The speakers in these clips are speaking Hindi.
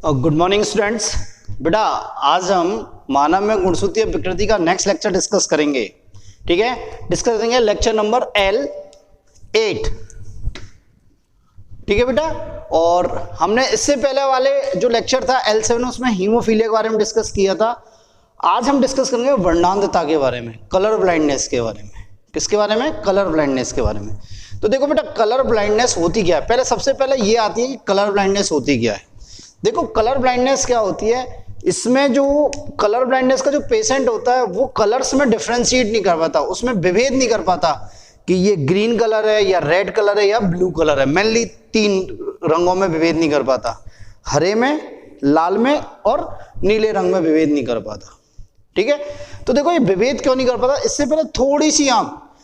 Good morning students. बेटा आज हम मानव में गुणसूत्रीय विकृति का नेक्स्ट लेक्चर डिस्कस करेंगे। ठीक है, डिस्कस करेंगे लेक्चर नंबर L8। ठीक है बेटा, और हमने इससे पहले वाले जो लेक्चर था L7 उसमें हीमोफीलिया के बारे में डिस्कस किया था। आज हम डिस्कस करेंगे वर्णांधता के बारे में, कलर ब्लाइंडनेस के बारे में। किसके बारे में? कलर ब्लाइंडनेस के बारे में। तो देखो बेटा, कलर ब्लाइंडनेस होती क्या है? पहले सबसे पहले ये आती है कि कलर ब्लाइंडनेस होती क्या है। देखो कलर ब्लाइंडनेस क्या होती है, इसमें जो कलर ब्लाइंडनेस का जो पेशेंट होता है वो कलर्स में डिफरेंशिएट नहीं कर पाता, उसमें विभेद नहीं कर पाता कि ये ग्रीन कलर है या रेड कलर है या ब्लू कलर है। मेनली 3 रंगों में विभेद नहीं कर पाता, हरे में, लाल में और नीले रंग में विभेद नहीं कर पाता। ठीक है, तो देखो ये विभेद क्यों नहीं कर पाता, इससे पहले थोड़ी सी आप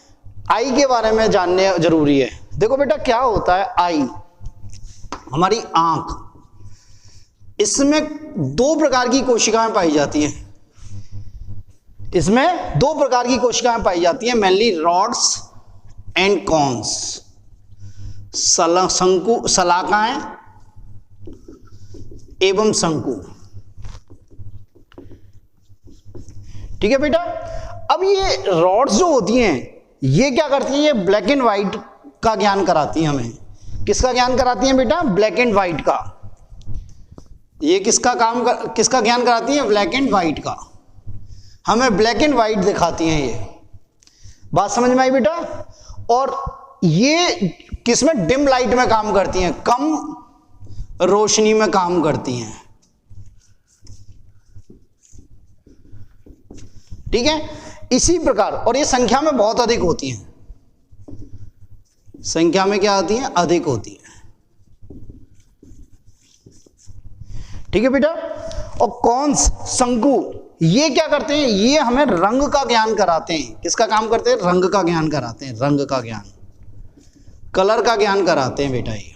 आई के बारे में जानने जरूरी है। देखो बेटा क्या होता है, आई हमारी आंख, इसमें 2 प्रकार की कोशिकाएं पाई जाती हैं। इसमें 2 प्रकार की कोशिकाएं पाई जाती हैं, मेनली रॉड्स एंड कॉन्स, शंकु, शलाकाएं एवं शंकु। ठीक है बेटा, अब ये रॉड्स जो होती हैं ये क्या करती हैं, ये ब्लैक एंड व्हाइट का ज्ञान कराती हैं हमें। किसका ज्ञान कराती हैं बेटा? ब्लैक एंड व्हाइट का। ये किसका ज्ञान कराती है? ब्लैक एंड व्हाइट का। हमें ब्लैक एंड व्हाइट दिखाती हैं ये। बात समझ में आई बेटा? और ये किसमें? डिम लाइट में काम करती हैं, कम रोशनी में काम करती हैं। ठीक है, इसी प्रकार, और ये संख्या में बहुत अधिक होती हैं। संख्या में क्या होती हैं? अधिक होती है। ठीक है बेटा, और कॉन्स, शंकु, ये क्या करते हैं? ये हमें रंग का ज्ञान कराते हैं। किसका काम करते हैं? रंग का ज्ञान कराते हैं। रंग का ज्ञान, कलर का ज्ञान कराते हैं बेटा। ये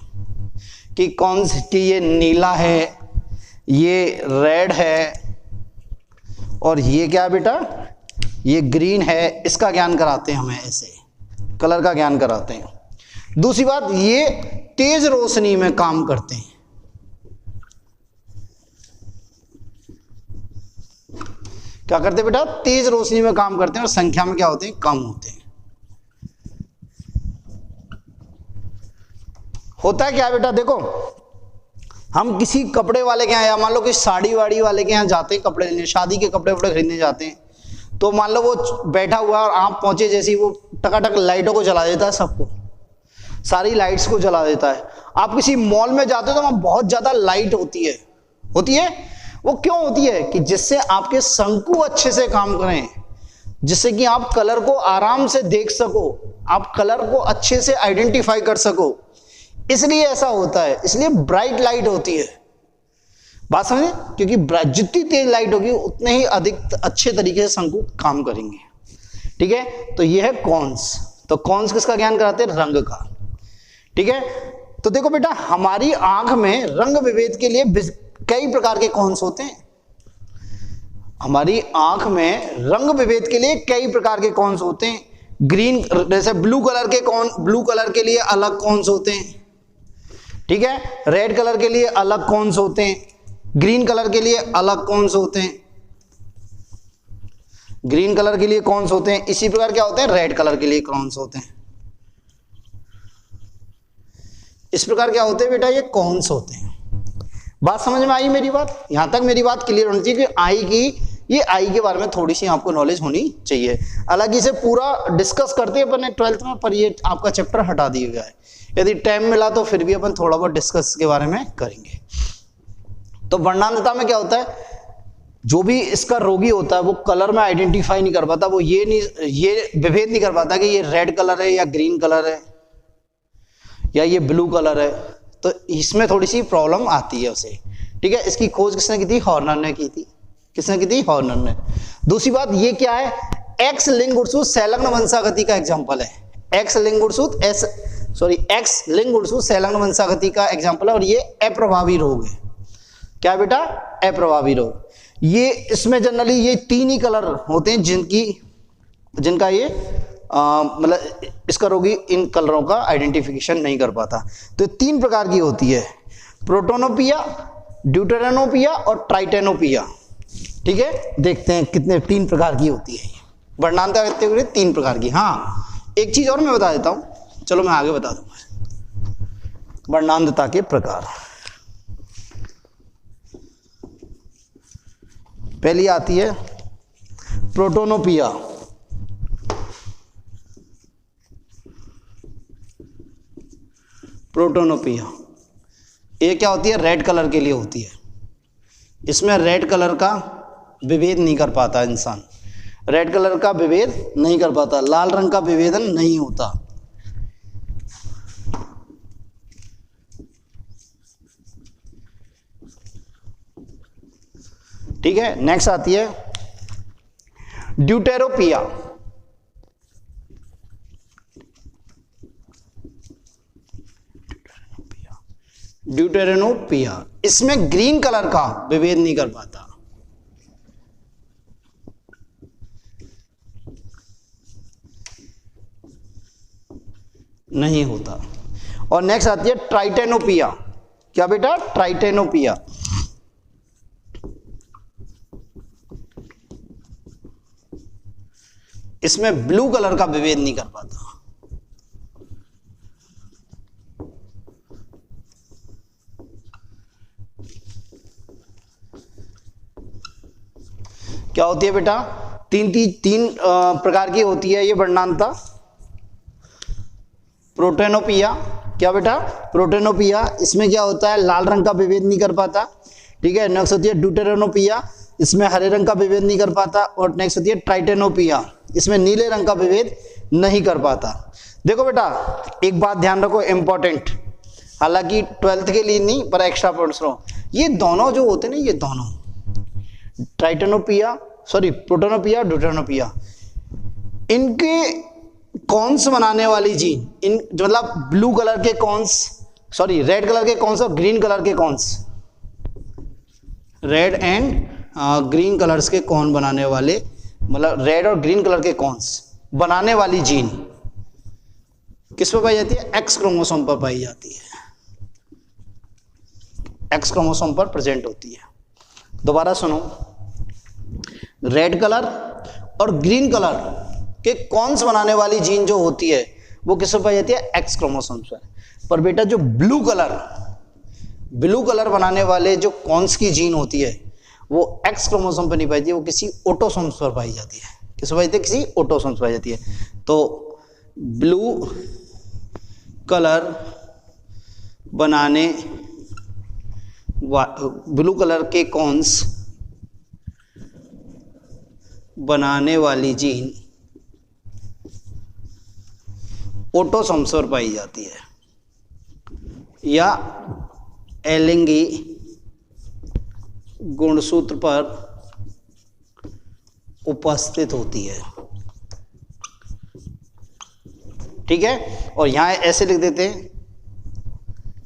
कि कौन कि ये नीला है, ये रेड है, और ये क्या बेटा? ये ग्रीन है। इसका ज्ञान कराते हैं हमें, ऐसे कलर का ज्ञान कराते हैं। दूसरी बात, ये तेज रोशनी में काम करते हैं। क्या करते हैं बेटा? तेज रोशनी में काम करते हैं, और संख्या में क्या होते हैं? कम होते हैं। होता है क्या बेटा? देखो हम किसी कपड़े वाले के यहाँ, या मान लो कि साड़ी वाड़ी वाले के यहाँ जाते हैं कपड़े लेने, शादी के कपड़े वपड़े खरीदने जाते हैं, तो मान लो वो बैठा हुआ है और आप पहुंचे, जैसे ही वो टकाटक लाइटों को जला देता है, सबको, सारी लाइट्स को जला देता है। आप किसी मॉल में जाते हो तो वहां बहुत ज्यादा लाइट होती है। वो क्यों होती है? कि जिससे आपके शंकु अच्छे से काम करें, जिससे कि आप कलर को आराम से देख सको, आप कलर को अच्छे से आइडेंटिफाई कर सको, इसलिए ऐसा होता है। इसलिए ब्राइट लाइट होती है। बात समझे? क्योंकि जितनी तेज लाइट होगी उतने ही अधिक अच्छे तरीके से शंकु काम करेंगे। ठीक है, तो ये है कॉन्स। तो कॉन्स किसका ज्ञान कराते हैं? रंग का। ठीक है, तो देखो बेटा, हमारी आंख में रंग विभेद के लिए कई प्रकार के कॉन्स होते हैं। हमारी आंख में रंग विभेद के लिए कई प्रकार के कॉन्स होते हैं। ग्रीन, जैसे ब्लू कलर के लिए अलग कॉन्स होते हैं। ठीक है, रेड कलर के लिए अलग कॉन्स होते हैं, ग्रीन कलर के लिए अलग कॉन्स होते हैं। ग्रीन कलर के लिए कॉन्स होते हैं, इसी प्रकार क्या होते हैं? रेड कलर के लिए कॉन्स होते हैं। इस प्रकार क्या होते हैं बेटा? ये कॉन्स होते हैं। बात समझ में आई मेरी बात? यहां तक मेरी बात क्लियर होनी चाहिए कि आई के बारे में थोड़ी सी आपको नॉलेज होनी चाहिए। हालांकि इसे पूरा डिस्कस करते हैं अपन 12th में, पर ये आपका चैप्टर हटा दिया गया है। यदि टाइम मिला तो फिर भी अपन थोड़ा बहुत डिस्कस के बारे में करेंगे। तो वर्णांधता में क्या होता है? जो भी इसका रोगी होता है वो कलर में आइडेंटिफाई नहीं कर पाता, वो ये विभेद नहीं कर पाता कि ये रेड कलर है या ग्रीन कलर है या ये ब्लू कलर है। तो इसमें थोड़ी सी प्रॉब्लम आती है उसे। ठीक है, इसकी खोज किसने की थी? हॉर्नर ने की थी। किसने की थी? हॉर्नर ने। दूसरी बात ये क्या है? एक्स लिंग गुणसूत्र संलग्न वंशागति का एग्जांपल है। एक्स लिंग गुणसूत्र संलग्न वंशागति का एग्जांपल है, और ये अप्रभावी रोग है। क्या बेटा? अप्रभावी रोग। ये इसमें जनरली ये 3 ही कलर होते हैं जिनका ये मतलब इसका रोगी इन कलरों का आइडेंटिफिकेशन नहीं कर पाता। तो 3 प्रकार की होती है, प्रोटोनोपिया, ड्यूटेरेनोपिया और ट्राइटेनोपिया। ठीक है, देखते हैं कितने, 3 प्रकार की होती है वर्णांता कितने, 3 प्रकार की। हाँ, एक चीज और मैं बता देता हूं, चलो मैं आगे बता दूंगा वर्णांतता के प्रकार। पहली आती है प्रोटोनोपिया। प्रोटोनोपिया ये क्या होती है, रेड कलर के लिए होती है। इसमें रेड कलर का विभेद नहीं कर पाता इंसान, रेड कलर का विभेद नहीं कर पाता, लाल रंग का विभेदन नहीं होता। ठीक है, नेक्स्ट आती है ड्यूटेरोपिया। ड्यूटेरेनोपिया इसमें ग्रीन कलर का विभेद नहीं कर पाता। नहीं होता। और नेक्स्ट आती है ट्राइटेनोपिया। क्या बेटा, ट्राइटेनोपिया। इसमें ब्लू कलर का विभेद नहीं कर पाता। क्या होती है बेटा, तीन प्रकार की होती है ये वर्णांता। प्रोटेनोपिया, क्या बेटा, प्रोटेनोपिया, इसमें क्या होता है, लाल रंग का विभेद नहीं कर पाता। ठीक है, नेक्स्ट होती है ड्यूटेरेनोपिया, इसमें हरे रंग का विभेद नहीं कर पाता। और नेक्स्ट होती है ट्राइटेनोपिया, इसमें नीले रंग का विभेद नहीं कर पाता। देखो बेटा, एक बात ध्यान रखो इंपॉर्टेंट, हालांकि 12th के लिए नहीं पर एक्स्ट्रा पॉइंट्स रहो, ये दोनों जो होते हैं ना, ये दोनों ट्राइटेनोपिया प्रोटेनोपिया ड्यूटेरेनोपिया, इनके कॉन्स बनाने वाली जीन, इन मतलब ब्लू कलर के कॉन्स, रेड कलर के कॉन्स और ग्रीन कलर के cons, red and green colours के कॉन बनाने वाले, मतलब रेड और ग्रीन कलर के कॉन्स बनाने वाली जीन किस पर पाई जाती है, एक्स क्रोमोसोम पर पाई जाती है, एक्स क्रोमोसोम पर प्रेजेंट होती है। दोबारा सुनो, रेड कलर और ग्रीन कलर के कॉन्स बनाने वाली जीन जो होती है वो किस पर पाई जाती है, एक्स क्रोमोसोम्स पर बेटा जो ब्लू कलर बनाने वाले जो कॉन्स की जीन होती है वो एक्स क्रोमोसोम पर नहीं पाई जाती है, वो किसी ऑटोसोम्स पर पाई जाती है। किस पर पाई जाती है, किसी ऑटोसोम्स पर पाई जाती है। तो ब्लू कलर के कॉन्स बनाने वाली जीन ऑटोसोम्स पर पाई जाती है या एलिंगी गुणसूत्र पर उपस्थित होती है। ठीक है, और यहां ऐसे लिख देते हैं,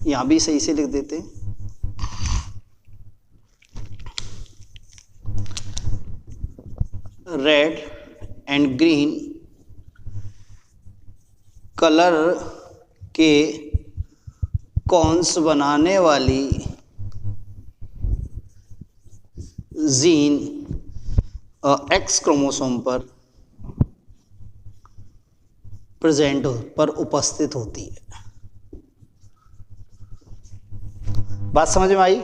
यहां भी सही से लिख देते हैं, रेड एंड ग्रीन कलर के कॉन्स बनाने वाली जीन एक्स क्रोमोसोम पर उपस्थित होती है। बात समझ में आई?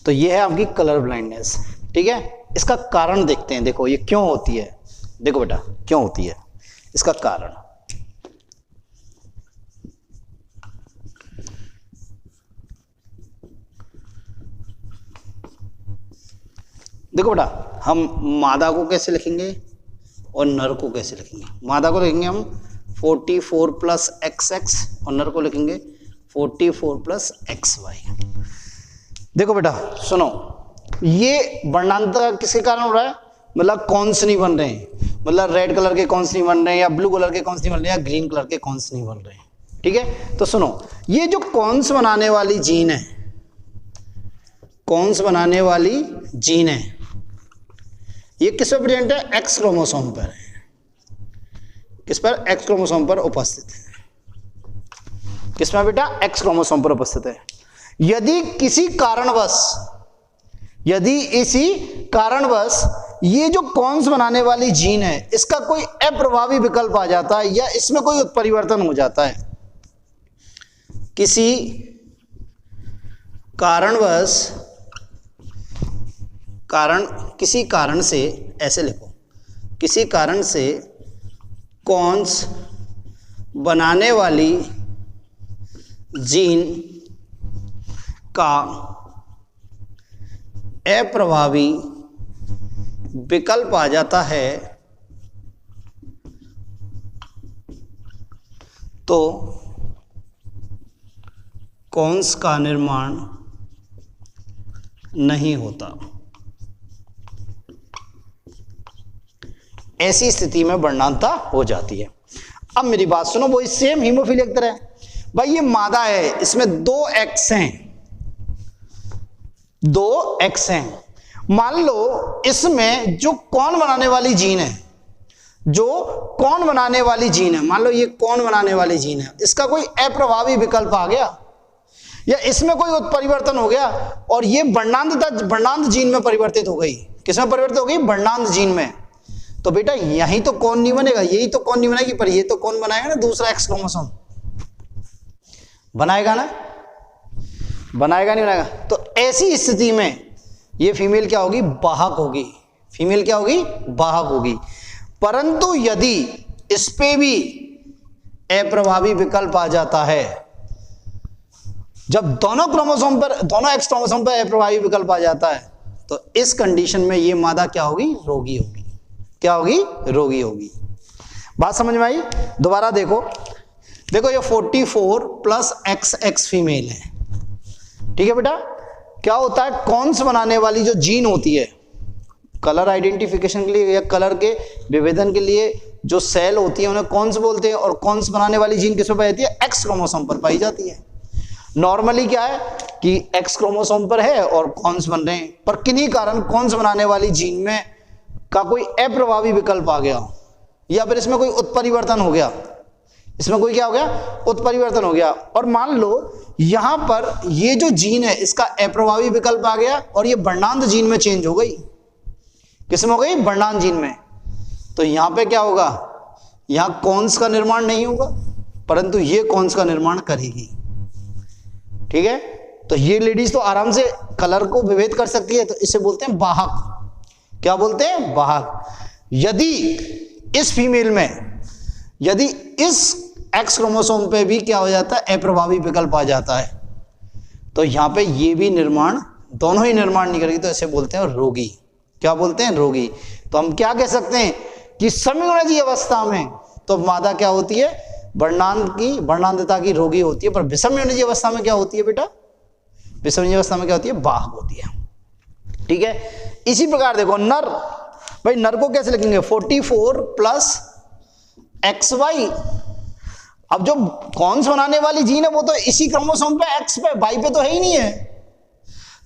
तो ये है आपकी कलर ब्लाइंडनेस। ठीक है, इसका कारण देखते हैं। देखो ये क्यों होती है, देखो बेटा क्यों होती है, इसका कारण देखो बेटा, हम मादा को कैसे लिखेंगे और नर को कैसे लिखेंगे। मादा को लिखेंगे हम 44 प्लस XX और नर को लिखेंगे 44 प्लस XY। देखो बेटा सुनो, ये वर्णांतर किसके कारण हो रहा है, मतलब कॉन्स नहीं बन रहे हैं, मतलब रेड कलर के कॉन्स नहीं बन रहे हैं या ब्लू कलर के कॉन्स नहीं बन रहे हैं या ग्रीन कलर के कॉन्स नहीं बन रहे हैं। ठीक है, तो सुनो, ये जो कॉन्स बनाने वाली जीन है, कॉन्स बनाने वाली जीन है, ये किस पर प्रेजेंट है, एक्स क्रोमोसोम पर है। किस पर, एक्स क्रोमोसोम पर उपस्थित है। किस में बेटा, एक्स क्रोमोसोम पर उपस्थित है। यदि इसी कारणवश ये जो कॉन्स बनाने वाली जीन है इसका कोई अप्रभावी विकल्प आ जाता है या इसमें कोई उत्परिवर्तन हो जाता है, किसी कारण से, ऐसे लिखो, किसी कारण से कॉन्स बनाने वाली जीन का अप्रभावी विकल्प आ जाता है तो कॉन्स का निर्माण नहीं होता। ऐसी स्थिति में वर्णांतता हो जाती है। अब मेरी बात सुनो, वो सेम हीमोफीलिया की तरह है भाई, ये मादा है, इसमें 2 एक्स हैं, 2 एक्स हैं। मान लो इसमें जो कौन बनाने वाली जीन है, मान लो ये कौन बनाने वाली जीन है, इसका कोई अप्रभावी विकल्प आ गया या इसमें कोई उत्परिवर्तन हो गया और ये वर्णांत जीन में परिवर्तित हो गई। किसमें परिवर्तित हो गई? वर्णांत जीन में। तो बेटा यही तो कौन नहीं बनेगा, यही तो कौन नहीं बनेगी, पर ये तो कौन बनाएगा ना, दूसरा एक्स क्रोमोसोम बनाएगा ना, बनाएगा नहीं बनाएगा। तो ऐसी स्थिति में ये फीमेल क्या होगी? वाहक होगी। फीमेल क्या होगी? वाहक होगी। परंतु यदि इस पे भी अप्रभावी विकल्प आ जाता है, जब दोनों एक्स क्रोमोसोम पर अप्रभावी विकल्प आ जाता है, तो इस कंडीशन में ये मादा क्या होगी? रोगी होगी। क्या होगी? रोगी होगी। बात समझ में आई? दोबारा देखो ये 44 प्लस XX फीमेल है, ठीक है बेटा। क्या होता है? कॉन्स बनाने वाली जो जीन होती है, कलर आइडेंटिफिकेशन के लिए या कलर के विभेदन के लिए जो सेल होती है उन्हें कॉन्स बोलते हैं, और कॉन्स बनाने वाली जीन किस पर पाई जाती है? एक्स क्रोमोसोम पर पाई जाती है। नॉर्मली क्या है कि एक्स क्रोमोसोम पर है और कॉन्स बन रहे हैं, पर किन्हीं कारण कॉन्स बनाने वाली जीन में का कोई अप्रभावी विकल्प आ गया या फिर इसमें कोई उत्परिवर्तन हो गया, इसमें कोई क्या हो गया? उत्परिवर्तन हो गया। और मान लो यहां पर ये जो जीन है इसका अप्रभावी विकल्प आ गया और ये वर्णांत जीन में चेंज हो गई। किसमें हो गई? वर्णांत जीन में। तो यहां पे क्या होगा? यहां कॉन्स का निर्माण नहीं होगा, परंतु ये कॉन्स का निर्माण करेगी, ठीक है। तो ये लेडीज तो आराम से कलर को विभेद कर सकती है, तो इसे बोलते हैं वाहक। क्या बोलते हैं? वाहक। यदि इस फीमेल में, यदि इस एक्स क्रोमोसोम पे भी क्या हो जाता है? अप्रभावी विकल्प आ जाता है, तो यहां पे ये भी निर्माण, दोनों ही निर्माण नहीं करेगी, तो इसे बोलते हैं रोगी। क्या बोलते हैं? रोगी। तो हम क्या कह सकते हैं कि समयुग्मनज अवस्था में तो मादा क्या होती है? वर्णांतता की रोगी होती है, पर विषमयुग्मनज अवस्था में क्या होती है बेटा? विषमयुग्मनज अवस्था में क्या होती है? वाहक होती है, ठीक है। इसी प्रकार देखो नर, भाई नर को कैसे लिखेंगे? 44 प्लस XY। अब जो कॉन्स बनाने वाली जीन है वो तो इसी क्रोमोसोम पे एक्स पे, वाई पे तो है ही नहीं है।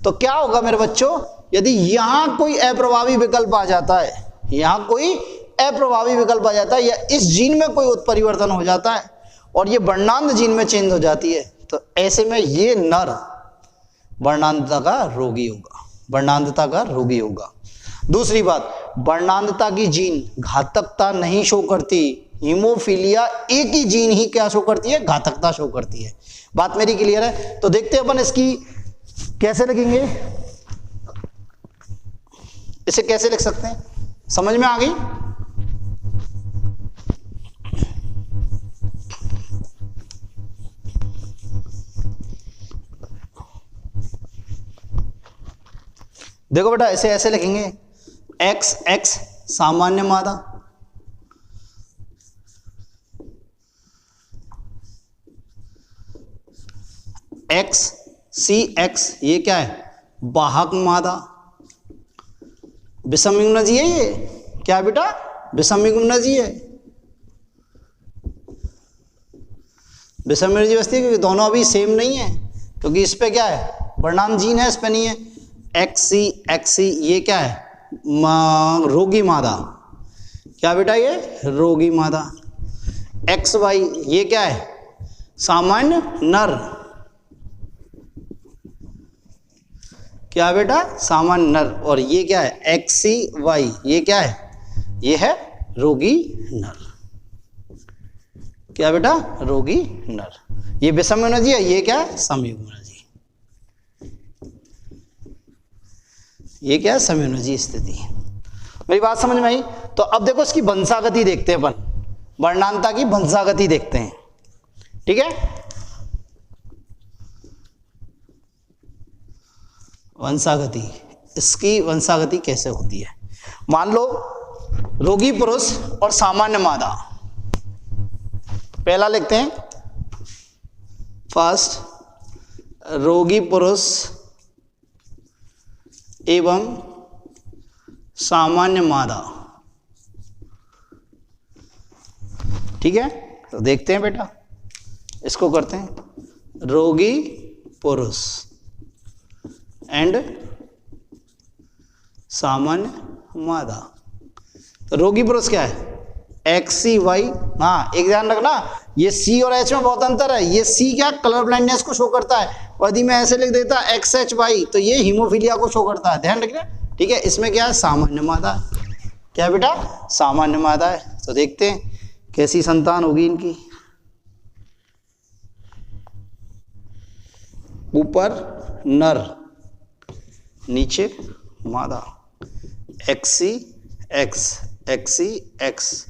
तो क्या होगा मेरे बच्चों? यदि यहां कोई अप्रभावी विकल्प आ जाता है, यहां कोई अप्रभावी विकल्प आ जाता है या इस जीन में कोई उत्परिवर्तन हो जाता है और ये वर्णांत जीन में चेंज हो जाती है, तो ऐसे में ये नर वर्णांतता का रोगी होगा, वर्णांतता का रोगी होगा। दूसरी बात, वर्णांतता की जीन घातकता नहीं शो करती। हीमोफीलिया एक ही जीन ही क्या शो करती है? घातकता शो करती है। बात मेरी क्लियर है? तो देखते हैं अपन इसकी कैसे लिखेंगे, इसे कैसे लिख सकते हैं, समझ में आ गई? देखो बेटा इसे ऐसे लिखेंगे, XX सामान्य मादा, CX ये क्या है? वाहक मादा। विषमयुग्मनजी है ये, क्या बेटा? विषमयुग्मनजी है। विषमयुग्मनजी अवस्था क्योंकि दोनों अभी सेम नहीं है, क्योंकि इस पे क्या है? वर्णांत जीन है, इस पे नहीं है। XC ये क्या है? रोगी मादा। क्या बेटा? ये रोगी मादा। XY ये क्या है? सामान्य नर। क्या बेटा, सामान्य नर। और ये क्या है, XCY, ये क्या है, ये है रोगी नर। क्या बेटा, रोगी नर। ये विषमयोनजी है, ये क्या है, समयोनजी। ये क्या है, समयोनजी स्थिति। मेरी बात समझ में आई। तो अब देखो इसकी वंशागति देखते हैं अपन, वर्णांता की वंशागति देखते हैं, ठीक है। वंशागति, इसकी वंशागति कैसे होती है। मान लो रोगी पुरुष और सामान्य मादा, पहला लिखते हैं फर्स्ट, रोगी पुरुष एवं सामान्य मादा, ठीक है। तो देखते हैं बेटा, इसको करते हैं रोगी पुरुष एंड सामान्य मादा। तो रोगी पुरुष क्या है, XCY। हाँ, एक ध्यान रखना, ये C और H में बहुत अंतर है। ये C क्या, कलर ब्लाइंडनेस को शो करता है, और यदि मैं ऐसे लिख देता XHY तो ये हीमोफीलिया को शो करता है, ध्यान रखना, ठीक है। इसमें क्या है, सामान्य मादा। क्या बेटा, सामान्य मादा है। तो देखते हैं कैसी संतान होगी इनकी। ऊपर नर, नीचे मादा, XCX, XCX,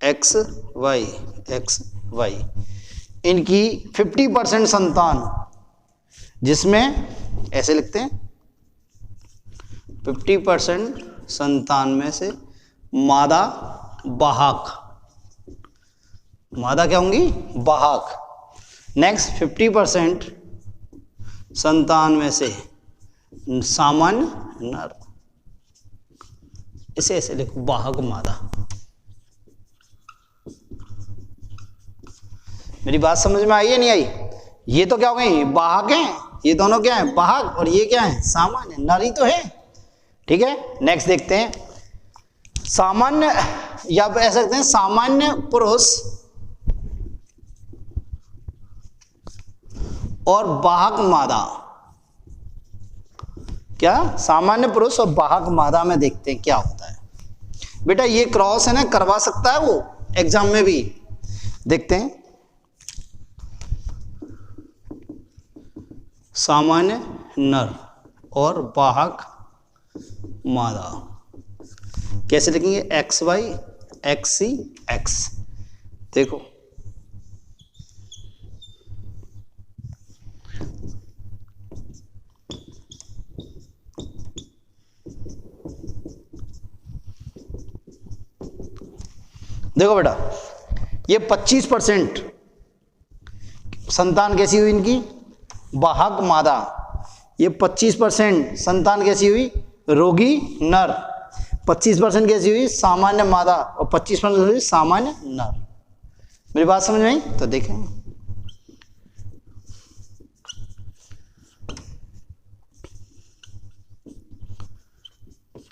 XY, XY। इनकी 50% संतान, जिसमें ऐसे लिखते हैं 50% संतान में से मादा वाहक, मादा क्या होंगी, वाहक। नेक्स्ट 50% संतान में से सामान्य नर, इसे ऐसे लिखो वाहक मादा। मेरी बात समझ में आई है नहीं आई। ये तो क्या हो गई, वाहक हैं, ये दोनों क्या है, वाहक, और ये क्या है, सामान्य, नर ही तो है, ठीक है। नेक्स्ट देखते हैं सामान्य, या ऐसे कहते हैं सामान्य पुरुष और वाहक मादा। क्या, सामान्य पुरुष और वाहक मादा में देखते हैं क्या होता है। बेटा ये क्रॉस है ना, करवा सकता है वो एग्जाम में भी। देखते हैं सामान्य नर और वाहक मादा कैसे लिखेंगे, XY, XCX। देखो देखो बेटा, ये 25% संतान कैसी हुई इनकी, वाहक मादा। ये 25% संतान कैसी हुई, रोगी नर। 25% कैसी हुई, सामान्य मादा, और 25% हुई सामान्य नर। मेरी बात समझ में आई। तो देखें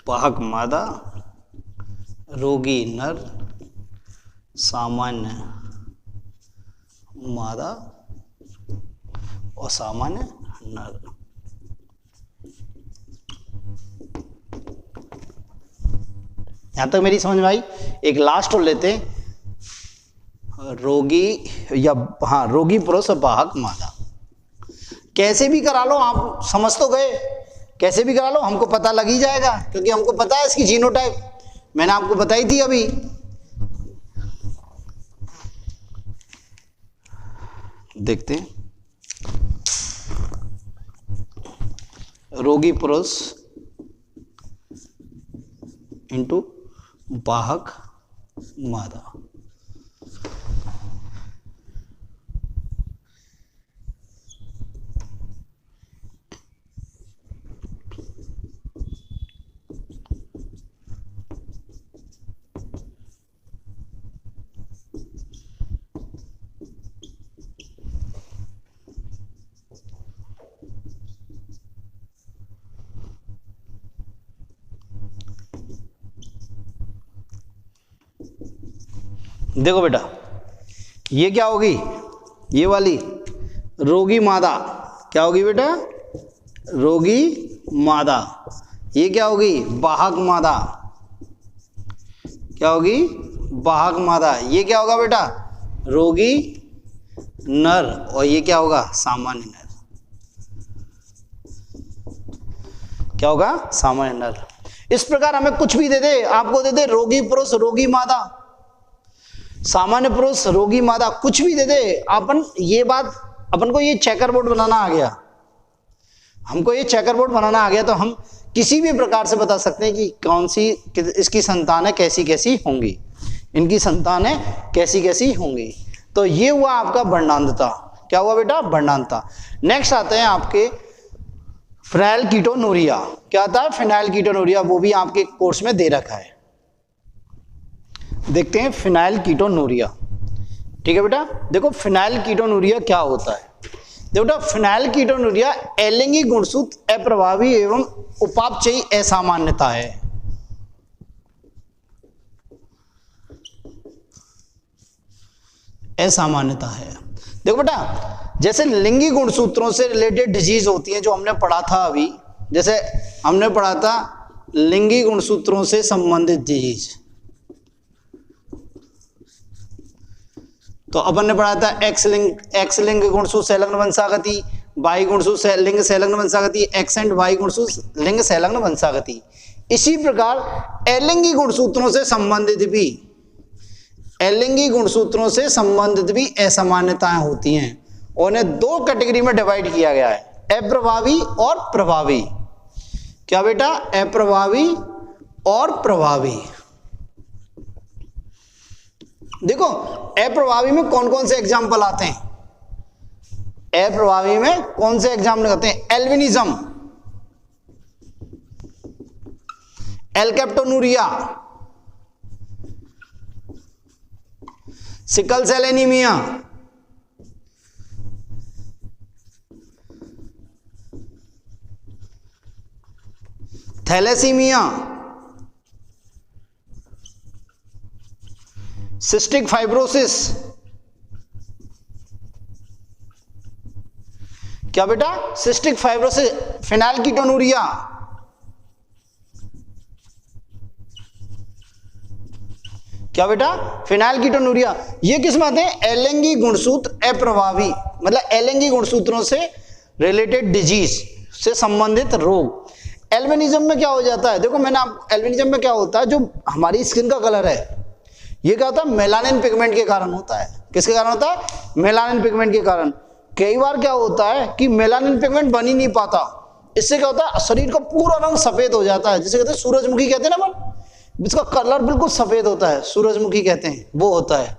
वाहक मादा, रोगी नर, सामान्य मादा और सामान्य नर। यहां तक मेरी समझ में आई। एक लास्ट और लेते हैं, रोगी या हाँ रोगी पुरुष और वाहक मादा। कैसे भी करा लो, आप समझ तो गए, कैसे भी करा लो हमको पता लग ही जाएगा, क्योंकि हमको पता है इसकी जीनोटाइप, मैंने आपको बताई थी अभी। देखते हैं रोगी पुरुष इंटू वाहक मादा। देखो बेटा, ये क्या होगी, ये वाली रोगी मादा क्या होगी बेटा, रोगी मादा, ये क्या होगी? वाहक मादा। क्या होगी? वाहक मादा। ये क्या होगा बेटा? रोगी नर। और ये क्या होगा? सामान्य नर। क्या होगा? सामान्य नर। इस प्रकार हमें कुछ भी दे दे, आपको दे दे रोगी पुरुष रोगी मादा, सामान्य पुरुष रोगी मादा, कुछ भी दे दे, अपन ये बात, अपन को ये चेकर बोर्ड बनाना आ गया, हमको ये चेकर बोर्ड बनाना आ गया, तो हम किसी भी प्रकार से बता सकते हैं कि कौन सी इसकी संतानें कैसी कैसी होंगी, इनकी संतानें कैसी कैसी होंगी। तो ये हुआ आपका वर्णांतता। क्या हुआ बेटा? वर्णांतता। नेक्स्ट आते हैं आपके फिनाइल कीटोनूरिया। क्या आता है? फिनाइल कीटोनूरिया, वो भी आपके कोर्स में दे रखा है। देखते हैं फिनाइल कीटोनूरिया। ठीक है बेटा, देखो फिनाइल कीटोनूरिया क्या होता है। देखो बेटा, फिनाइल कीटोनूरिया अलिंगी गुणसूत्र अप्रभावी एवं उपापचयी असामान्यता है। असामान्यता है। देखो बेटा, जैसे लिंगी गुणसूत्रों से रिलेटेड डिजीज होती है, जो हमने पढ़ा था अभी, जैसे हमने पढ़ा था लिंगी गुणसूत्रों से संबंधित डिजीज, तो अपन ने पढ़ा था एक्स लिंग गुणसूत्र संलग्न वंशागति, वाई गुणसूत्र लिंग संलग्न वंशागति, एक्स एंड वाई गुणसूत्र लिंग संलग्न वंशागति। इसी प्रकार अलिंगी गुणसूत्रों से संबंधित भी, अलिंगी गुणसूत्रों से संबंधित भी असामान्यताएं होती हैं, और उन्हें दो कैटेगरी में डिवाइड किया गया है, अप्रभावी और प्रभावी। क्या बेटा? अप्रभावी और प्रभावी। देखो अप्रभावी में कौन कौन से एग्जाम्पल आते हैं? अप्रभावी में कौन से एग्जाम्पल आते हैं? Albinism, alkaptonuria, sickle cell anaemia, thalassaemia, cystic fibrosis. क्या बेटा? सिस्टिक फाइब्रोसिस, फिनाइल कीटोनूरिया, क्या बेटा? Phenyl ketonuria. ये किस में आते हैं? एलिंगी गुणसूत्र अप्रभावी, मतलब एलिंगी गुणसूत्रों से रिलेटेड डिजीज से संबंधित रोग। एल्बिनिज्म में क्या हो जाता है? देखो मैंने आप, एल्बिनिज्म में क्या होता है, जो हमारी स्किन का कलर है, ये क्या होता है? मेलानिन पिगमेंट के कारण होता है। किसके कारण होता है? मेलानिन पिगमेंट के कारण। कई बार क्या होता है कि मेलानिन पिगमेंट बन ही नहीं पाता, इससे क्या होता है? शरीर का पूरा रंग सफेद हो जाता है, जिसे कहते हैं सूरजमुखी, कहते हैं ना अपन, इसका कलर बिल्कुल सफेद होता है, सूरजमुखी कहते हैं, वो होता है।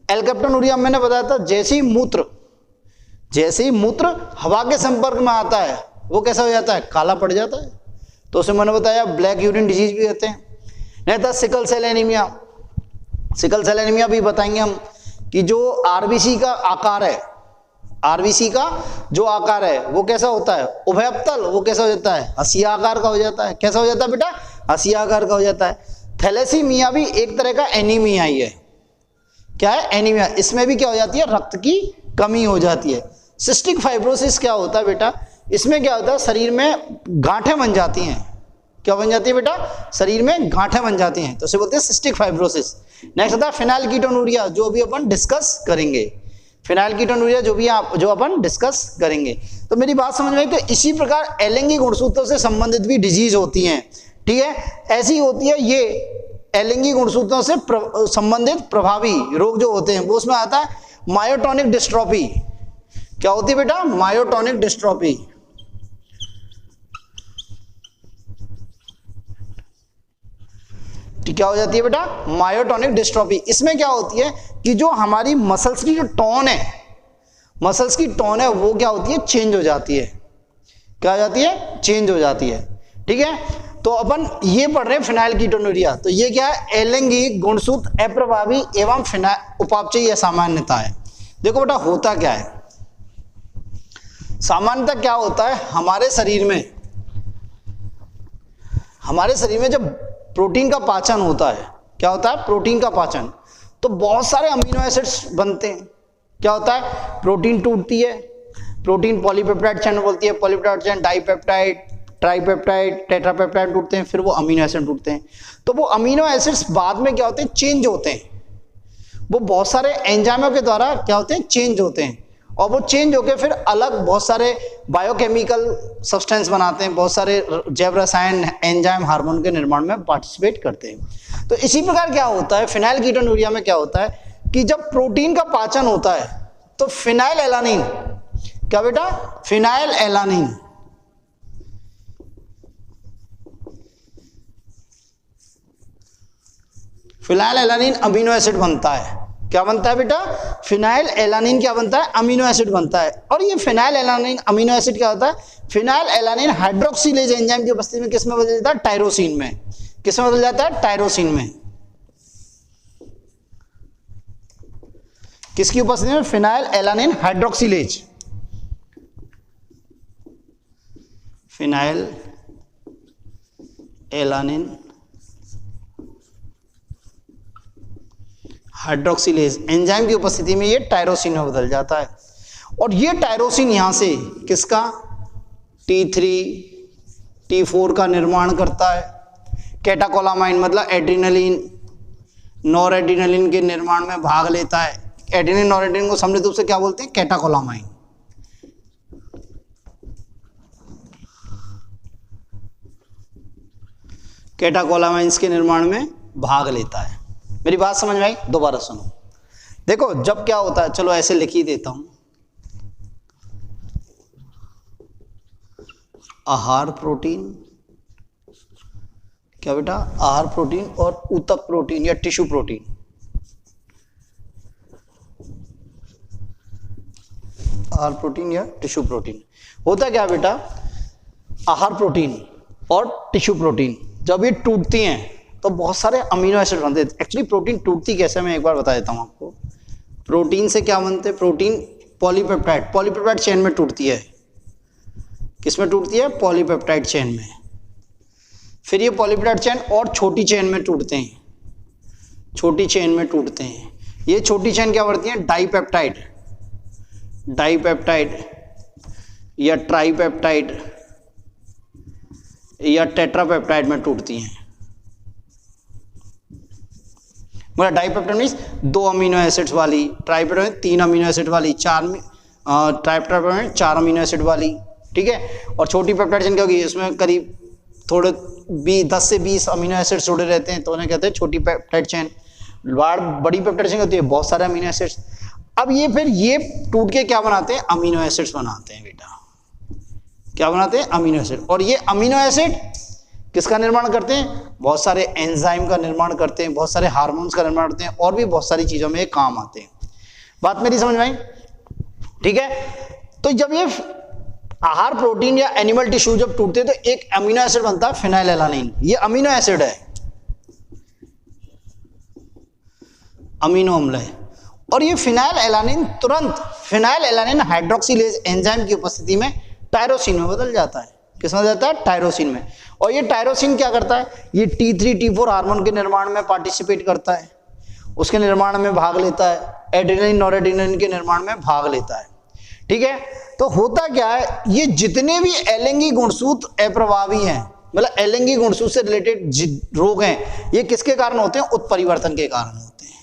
एल्केप्टोनूरिया मैंने बताया था, जैसे ही मूत्र हवा के संपर्क में आता है, वो कैसा हो जाता है? काला पड़ जाता है, तो उसे मैंने बताया ब्लैक यूरिन डिजीज भी कहते हैं। नहीं था sickle cell anaemia, sickle cell anaemia भी बताएंगे हम, कि जो आरबीसी का आकार है, आरबीसी का जो आकार है वो कैसा होता है? उभयपतल। वो कैसा हो जाता है? हसिया आकार का हो जाता है। कैसा हो जाता है बेटा? हसिया आकार का हो जाता है। थैलेसीमिया भी एक तरह का एनीमिया ही है। क्या है? एनीमिया। इसमें भी क्या हो जाती है? रक्त की कमी हो जाती है। सिस्टिक फाइब्रोसिस क्या होता है बेटा? इसमें क्या होता है? शरीर में गांठें बन जाती हैं। क्या बन जाती है बेटा? शरीर में गांठें बन जाती हैं, तो इसे बोलते हैं सिस्टिक फाइब्रोसिस। नेक्स्ट आता है फिनाइल कीटोनूरिया, जो अभी अपन डिस्कस करेंगे। फिनाइल कीटोनूरिया जो अपन डिस्कस करेंगे। तो मेरी बात समझ में आई? तो इसी प्रकार एलिंगी गुणसूत्रों से संबंधित भी डिजीज होती हैं। ठीक है, ऐसी होती है ये एलिंगी गुणसूत्रों से संबंधित प्रभावी रोग जो होते हैं, वो उसमें आता है मायोटोनिक डिस्ट्रोफी। क्या होती है बेटा? Myotonic dystrophy. क्या हो जाती है बेटा? Myotonic dystrophy. इसमें क्या होती है कि जो हमारी मसल्स की जो टोन है, मसल्स की टोन है, वो क्या होती है? चेंज हो जाती है। क्या हो जाती है? चेंज हो जाती है। ठीक है, तो अपन ये पढ़ रहे हैं फिनाइल कीटोनूरिया। तो ये क्या है? एलिंगी गुणसूत्र अप्रभावी एवं उपापचयी असामान्यता है। देखो बेटा होता क्या है, सामान्यतः क्या होता है हमारे शरीर में जब प्रोटीन का पाचन होता है, क्या होता है? प्रोटीन का पाचन, तो बहुत सारे अमीनो एसिड्स बनते हैं। क्या होता है? प्रोटीन टूटती है, प्रोटीन पॉलीपेप्टाइड चेन बोलती है, polypeptide chain, dipeptide, tripeptide, tetrapeptide टूटते हैं, फिर वो अमीनो एसिड टूटते हैं। तो वो अमीनो एसिड्स बाद में क्या होते हैं, चेंज होते हैं, वो बहुत सारे एंजाइमों के द्वारा क्या होते हैं, चेंज होते हैं, और वो चेंज होकर फिर अलग बहुत सारे बायोकेमिकल सब्सटेंस बनाते हैं, बहुत सारे जैव रसायन, एंजाइम, हार्मोन के निर्माण में पार्टिसिपेट करते हैं। तो इसी प्रकार क्या होता है फिनाइल कीटोन्यूरिया में, क्या होता है कि जब प्रोटीन का पाचन होता है तो फिनाइल एलानिन, क्या बेटा, phenyl alanine phenyl alanine amino acid बनता है। क्या बनता है बेटा, फिनाइल एलानिन क्या बनता है, अमीनो एसिड बनता है। और ये फिनाइल एलानिन अमीनो एसिड क्या होता है, फिनाइल एलानिन हाइड्रोक्सिलेज एंजाइम की उपस्थिति में किस में बदल जाता है, टायरोसिन में। किस में बदल जाता है, टायरोसिन में। किसकी उपस्थिति में, phenyl alanine hydroxylase, phenyl alanine hydroxylase enzyme की उपस्थिति में ये टायरोसिन में बदल जाता है। और ये टायरोसिन यहां से किसका, T3 T4 का निर्माण करता है। कैटाकोलामाइन मतलब एड्रीनलिन, नॉर एड्रीनलिन के निर्माण में भाग लेता है। एड्रीनलिन, नॉर एड्रीनलिन को सम्मिलित रूप से क्या बोलते हैं, कैटाकोलामाइन। कैटाकोलामाइंस के निर्माण में भाग लेता है। मेरी बात समझ में आई, दोबारा सुनो। देखो जब क्या होता है, चलो ऐसे लिख ही देता हूं, आहार प्रोटीन, क्या बेटा, आहार प्रोटीन और ऊतक प्रोटीन या टिश्यू प्रोटीन, आहार प्रोटीन या टिश्यू प्रोटीन होता क्या बेटा, आहार प्रोटीन और टिश्यू प्रोटीन जब ये टूटती हैं तो बहुत सारे अमीनो एसिड बनते हैं। एक्चुअली प्रोटीन टूटती कैसे, मैं एक बार बता देता हूं आपको। प्रोटीन से क्या बनते हैं, प्रोटीन पॉलीपेप्टाइड, पॉलीपेप्टाइड चेन में टूटती है। किस में टूटती है, पॉलीपेप्टाइड चेन में। फिर ये पॉलीपेप्टाइड चेन और छोटी चेन में टूटते हैं, छोटी चेन में टूटते हैं। ये छोटी चेन क्या बढ़ती है, डाइपेप्टाइड, डाइपेप्टाइड या ट्राइपेप्टाइड या टेट्रापेप्टाइड में टूटती हैं। मतलब डाइपेप्टाइड मीन्स 2 अमीनो एसिड्स वाली, ट्राइपेप्टाइड में 3 अमीनो एसिड वाली, ट्राइपेप्टाइड में 4 अमीनो एसिड वाली, ठीक है। और छोटी पेप्टाइड चेन क्या होगी, इसमें करीब थोड़े 10 से 20 अमीनो एसिड्स जुड़े रहते हैं, तो उन्हें कहते हैं छोटी पेप्टाइड चेन। बड़ी पेप्टाइड चेन होती है बहुत सारे अमीनो एसिड्स। अब ये फिर ये टूट के क्या बनाते हैं, अमीनो एसिड्स बनाते हैं बेटा। क्या बनाते हैं, अमीनो एसिड। और ये अमीनो एसिड किसका निर्माण करते हैं, बहुत सारे एंजाइम का निर्माण करते हैं, बहुत सारे हार्मोन्स का निर्माण करते हैं, और भी बहुत सारी चीजों में ये काम आते हैं। बात मेरी समझ में आई, ठीक है। तो जब ये आहार प्रोटीन या एनिमल टिश्यू जब टूटते हैं तो एक अमीनो एसिड बनता है फिनाइल एलानिन। ये अमीनो एसिड है, अमीनो अम्ल है। और ये फिनाइल एलानिन तुरंत फिनाइल एलानिन हाइड्रोक्सिलेज एंजाइम की उपस्थिति में टायरोसिन में बदल जाता है। किस में जाता है, टायरोसिन में। और ये टायरोसिन क्या करता है, ये T3 T4 हार्मोन के निर्माण में पार्टिसिपेट करता है, उसके निर्माण में भाग लेता है, एड्रेनलिन नॉरएड्रेनलिन के निर्माण में भाग लेता है, ठीक है। तो होता क्या है, ये जितने भी एलिंगी गुणसूत्र अप्रभावी हैं, मतलब एलिंगी गुणसूत्र से रिलेटेड रोग हैं, ये किसके कारण होते हैं, उत्परिवर्तन के कारण होते हैं।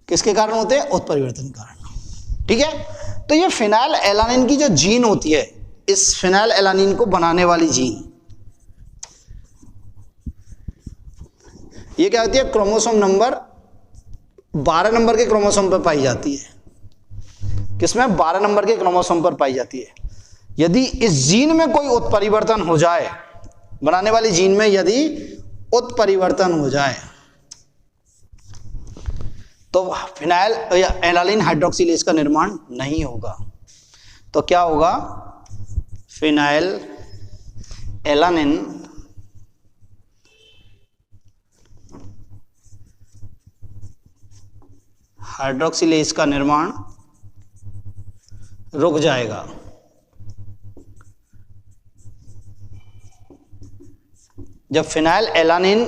किसके कारण होते हैं, उत्परिवर्तन के कारण, ठीक है। तो ये फिनाइल एलानिन की जो जीन होती है, इस फिनाइल एलानिन को बनाने वाली जीन, ये क्या होती है, क्रोमोसोम नंबर 12 नंबर के क्रोमोसोम पर पाई जाती है। किसमें, 12 नंबर के क्रोमोसोम पर पाई जाती है। यदि इस जीन में कोई उत्परिवर्तन हो जाए, बनाने वाली जीन में यदि उत्परिवर्तन हो जाए, तो फिनाइल या एलानिन हाइड्रोक्सिलेज का निर्माण नहीं होगा। तो क्या होगा, फिनाइल एलानिन हाइड्रोक्सिलेज का निर्माण रुक जाएगा। जब फिनाइल एलानिन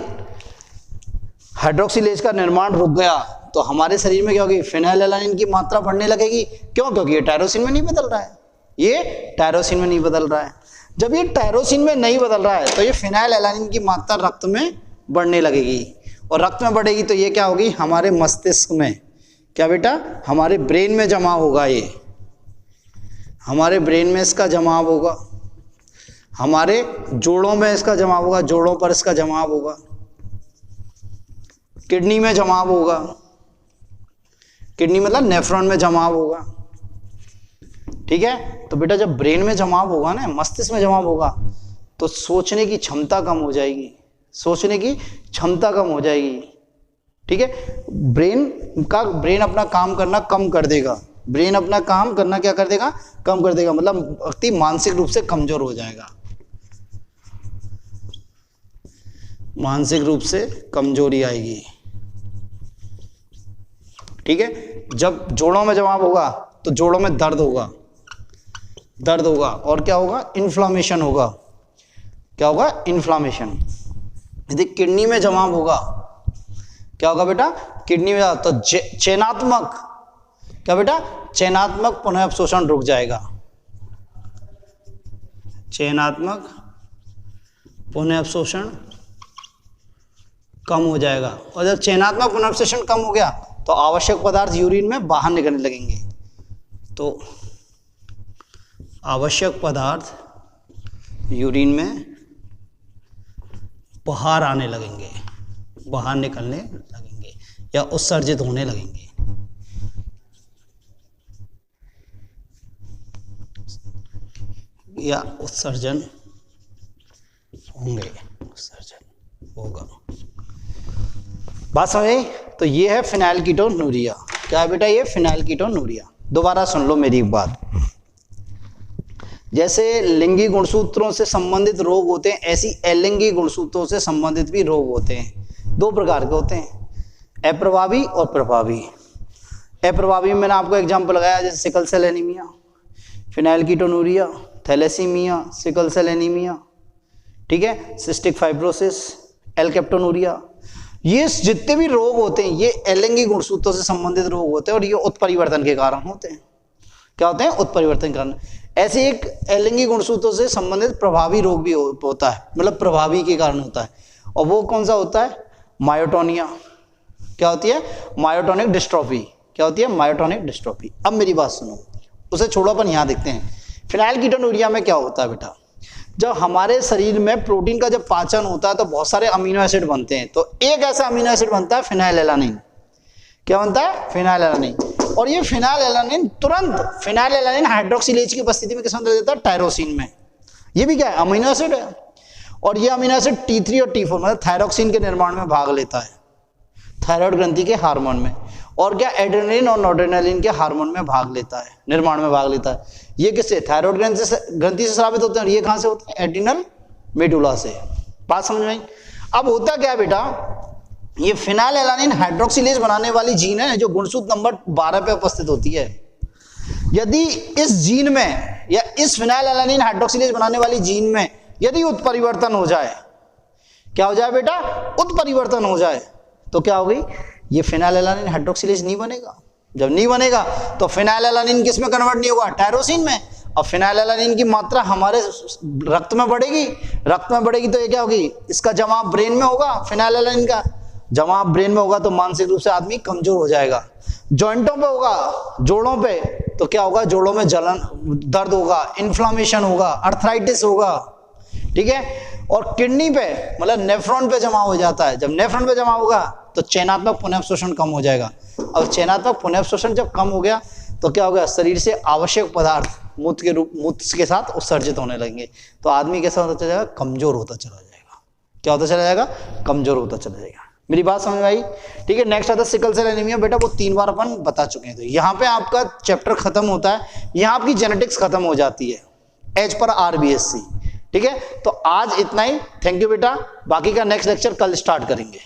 हाइड्रोक्सिलेज का निर्माण रुक गया तो हमारे शरीर में क्या होगी, फिनाइल एलानिन की मात्रा बढ़ने लगेगी। क्यों, क्योंकि ये टायरोसिन में नहीं बदल रहा है, ये टायरोसिन में नहीं बदल रहा है। जब ये टायरोसिन में नहीं बदल रहा है तो ये फिनाइलएलानिन की मात्रा रक्त में बढ़ने लगेगी, और रक्त में बढ़ेगी तो ये क्या होगी, हमारे मस्तिष्क में, क्या बेटा, हमारे ब्रेन में जमा होगा, ये हमारे ब्रेन में इसका जमाव होगा, हमारे जोड़ों में इसका जमाव होगा, जोड़ों पर इसका जमाव होगा, किडनी में जमाव होगा, किडनी मतलब नेफ्रॉन में जमाव होगा। ठीक है, तो बेटा जब ब्रेन में जमाव होगा ना, मस्तिष्क में जमाव होगा, तो सोचने की क्षमता कम हो जाएगी, सोचने की क्षमता कम हो जाएगी। ठीक है, ब्रेन अपना काम करना कम कर देगा, ब्रेन अपना काम करना क्या कर देगा, कम कर देगा, मतलब व्यक्ति मानसिक रूप से कमजोर हो जाएगा, मानसिक रूप से कमजोरी आएगी। ठीक है, जब जोड़ों में जमाव होगा तो जोड़ों में दर्द होगा, दर्द होगा, और क्या होगा, इन्फ्लामेशन होगा, क्या होगा, इन्फ्लामेशन। यदि किडनी में जमाव होगा, क्या होगा बेटा, किडनी में तो चयनात्मक, क्या बेटा, चयनात्मक पुनः अवशोषण रुक जाएगा, चयनात्मक पुनः अवशोषण कम हो जाएगा, और जब चयनात्मक पुनः अवशोषण कम हो गया तो आवश्यक पदार्थ यूरिन में बाहर निकलने लगेंगे, तो आवश्यक पदार्थ यूरिन में बाहर आने लगेंगे, बाहर निकलने लगेंगे या उत्सर्जित होने लगेंगे। या उत्सर्जन होंगे, उत्सर्जन होगा। बात समझे? तो ये है फिनाइलकीटोनूरिया। क्या है बेटा, ये फिनाइलकीटोनूरिया। दोबारा सुन लो मेरी बात। जैसे लिंगी गुणसूत्रों से संबंधित रोग होते हैं, ऐसी अलिंगी गुणसूत्रों से संबंधित भी रोग होते हैं। दो प्रकार के होते हैं, अप्रभावी और प्रभावी। अप्रभावी में मैंने आपको एग्जाम्पल लगाया, जैसे sickle cell anaemia, phenylketonuria, thalassaemia, sickle cell anaemia, ठीक है, सिस्टिक फाइब्रोसिस, एलकेप्टोनूरिया। ये जितने भी रोग होते हैं ये अलिंगी गुणसूत्रों से संबंधित रोग होते हैं, और ये उत्परिवर्तन के कारण होते हैं। क्या होते हैं? उत्परिवर्तन के कारण। ऐसे एक अलिंगी गुणसूत्रों से संबंधित प्रभावी रोग भी होता है, मतलब प्रभावी के कारण होता है, और वो कौन सा होता है? मायोटोनिया। क्या होती है? Myotonic dystrophy. क्या होती है? Myotonic dystrophy. अब मेरी बात सुनो, उसे छोड़ो, अपन यहाँ देखते हैं फिनाइलकीटोनूरिया में क्या होता है बेटा। जब हमारे शरीर में प्रोटीन का जब पाचन होता है तो बहुत सारे अमीनो एसिड बनते हैं, तो एक ऐसा अमीनो एसिड बनता है फिनाइलएलानिन। क्या बनता है? फिनाइलएलानिन। और ये फिनाइलएलानिन तुरंत फिनाइलएलानिन हाइड्रोक्सिलेज की उपस्थिति में किस में बदल देता है? टायरोसिन में। ये भी क्या है? अमीनो एसिड है। और ये अमीनो एसिड T3 और T4 मतलब थायरोक्सिन के निर्माण में भाग लेता है, थायराइड ग्रंथि के हार्मोन में। और क्या? एड्रेनलिन और नोड्रेनलिन के हार्मोन में भाग लेता है, निर्माण में भाग लेता है। ये किससे? थायराइड ग्रंथि से स्रावित होते हैं। और ये कहां से होते हैं? एड्रिनल मेडुला से। बात समझ में आई? अब होता क्या है बेटा, ये फिनाइलएलानिन हाइड्रोक्सिलेज बनाने वाली जीन है जो गुणसूत्र नंबर 12 पे उपस्थित होती है। यदि इस जीन में या इस फिनाइलएलानिन हाइड्रोक्सिलेज बनाने वाली जीन में यदि उत्परिवर्तन हो जाए, क्या हो जाए बेटा? उत्परिवर्तन हो जाए, तो क्या हो गई? ये फिनाइलएलानिन हाइड्रोक्सिलेज नहीं बनेगा। जब नहीं बनेगा तो फिनाइलएलानिन किस में कन्वर्ट नहीं होगा? टायरोसिन में। और फिनाइलएलानिन की मात्रा हमारे रक्त में बढ़ेगी, रक्त में बढ़ेगी तो ये क्या होगी? इसका जमाव ब्रेन में होगा, फिनाइलएलानिन का जमाव ब्रेन में होगा तो मानसिक रूप से आदमी कमजोर हो जाएगा। जॉइंटों पे होगा, जोड़ों पे, तो क्या होगा? जोड़ों में जलन, दर्द होगा, इन्फ्लामेशन होगा, अर्थराइटिस होगा, ठीक है। और किडनी पे मतलब नेफ्रॉन पे जमा हो जाता है। जब नेफ्रॉन पे जमा होगा तो चयनात्मक पुनःअवशोषण कम हो जाएगा। और चयनात्मक पुनःअवशोषण जब कम हो गया तो क्या होगा? शरीर से आवश्यक पदार्थ मूत्र के साथ उत्सर्जित होने लगेंगे, तो आदमी कैसा होता चला जाएगा? कमजोर होता चला जाएगा। क्या होता चला जाएगा? कमजोर होता चला जाएगा। मेरी बात समझ में आई? ठीक है। नेक्स्ट आता है सिकल सेल एनीमिया। बेटा वो 3 बार अपन बता चुके हैं, तो यहाँ पे आपका चैप्टर खत्म होता है, यहाँ आपकी जेनेटिक्स खत्म हो जाती है, एज पर RBSc। ठीक है, तो आज इतना ही। थैंक यू बेटा। बाकी का नेक्स्ट लेक्चर कल स्टार्ट करेंगे।